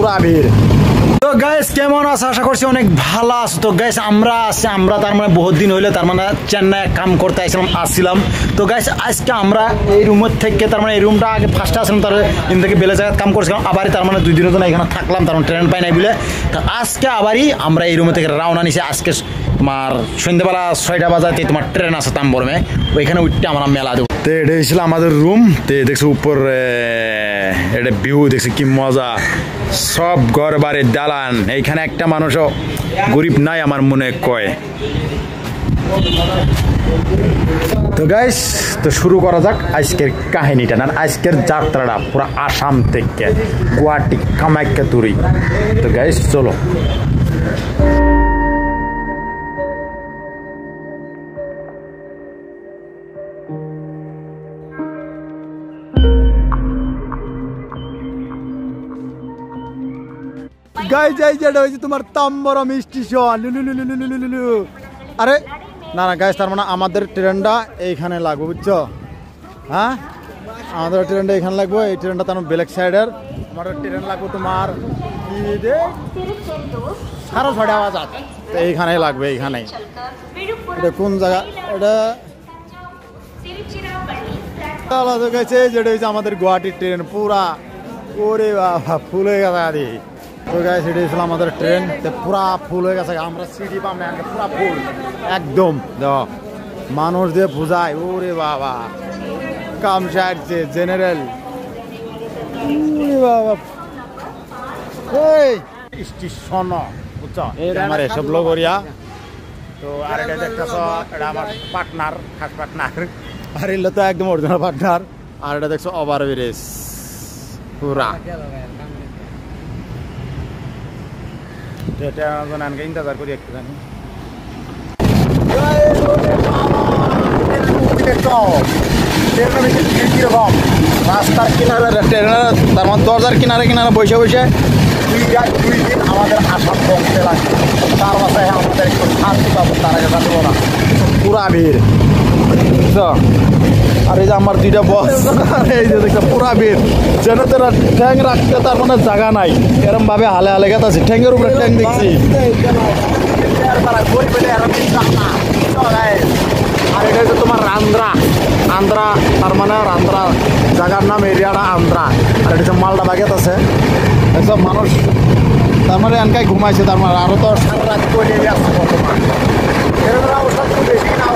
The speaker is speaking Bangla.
পুরা ভিড়। তো গাইস কেমন আছো? আশা করছি অনেক ভালো আছো। তো গাইস আমরা তার মানে বহুত দিন হইলে তার মানে চেন্নাই কাম করতে আসছিলাম। তো গাইস আজকে আমরা এই রুমের থেকে তার মানে এই রুমটা আগে ফার্স্টে আসলাম, তার দিন থেকে বেলে জায়গায় কাম করছিলাম, আবারই তার মানে 2 দিনের জন্য এখানে থাকলাম, তার মানে ট্রেন পাই নাই বলে। তো আজকে আবারই আমরা এই রুমে থেকে রওনা নিছি। আজকে তোমার সন্ধ্যেবেলা 6টা বাজাতে তোমার ট্রেন আছে তাম্বরমে, ওইখানে উঠতে আমরা মেলা দেবো। তো এটা ছিল আমাদের রুম। তো দেখছি উপর এটা ভিউ দেখছি কি মজা, সব ঘর বাড়ির দালান। এইখানে একটা মানুষও গরিব নাই আমার মনে কয়। তো গাইস তো শুরু করা যাক আজকের কাহিনীটা, না আজকের যাত্রাটা পুরো আসাম থেকে গুয়াহাটি কামাখ্যা তুরি। তো গাইস চলো। গাইস এই যেটা হইছে তোমার তাম্বরম স্টেশন। আরে না না গাইস, তার মানে আমাদের ট্রেনটা এইখানে লাগবে, বুঝছো? হ্যাঁ আমাদের ট্রেনটা এখানে লাগবে। এই ট্রেনটা তার ব্যাক সাইডের আমাদের ট্রেন লাগবে তোমার 6:30 বাজাত। তো এইখানেই লাগবে, এইখানেই। এটা কোন জায়গা? এটা যেটা হয়েছে আমাদের গুয়াহাটির ট্রেন পুরা। ওরে বাবা ফুল হয়ে গেছে আদি। তো গাইস এটা ছিল আমাদের ট্রেন, পুরা ফুল হয়ে গেছে। আমরা সিটি পাম না, পুরা ফুল একদম। দেখো মানুষ দিয়ে বুঝায়, ওরে বাবা কাম সারছে জেনারেল। বাবা এই স্টেশন বুঝছো, আমার এসব লগরিয়া। তো আর এটা দেখতেছ, এটা আমার পার্টনার, খাস পার্টনার। আর এগুলো তো একদম অরিজিনাল পার্টনার। আর এটা দেখছো ওভার ব্রিজ পুরা। এটা আনকে ইন্তজার করি একটু জানি। রাস্তার কিনারে তার মানে দরজার কিনারে কিনারে বসে বসে 2 দিন আমাদের আসাম পৌঁছতে লাগে। তার বাসায় আমাদের একটু শান্তি পাবো, তার আগে যাবো না, পুরা ভিড়। আর এই যে আমার 2টা বস, এই যে দেখো পুরা ভিড়। যেন তারা ঠ্যাং রাখতে তার মানে জায়গা নাই, এরম ভাবে হালে হালে গেছে। ঠ্যাংয়ের উপরে ঠ্যাং দেখছি। আর এটা হচ্ছে তোমার আন্ধ্রা। আন্ধ্রা তার মানে আন্ধ্রা জায়গার নাম, এরিয়াটা আন্ধ্রা। আর এটা হচ্ছে মালদা বাগেত আছে। এসব মানুষ তার মানে এনকাই ঘুমাইছে, তার মানে আরো তো সারা রাত করে আসছে বর্তমান। এরকম অবস্থা বেশি না,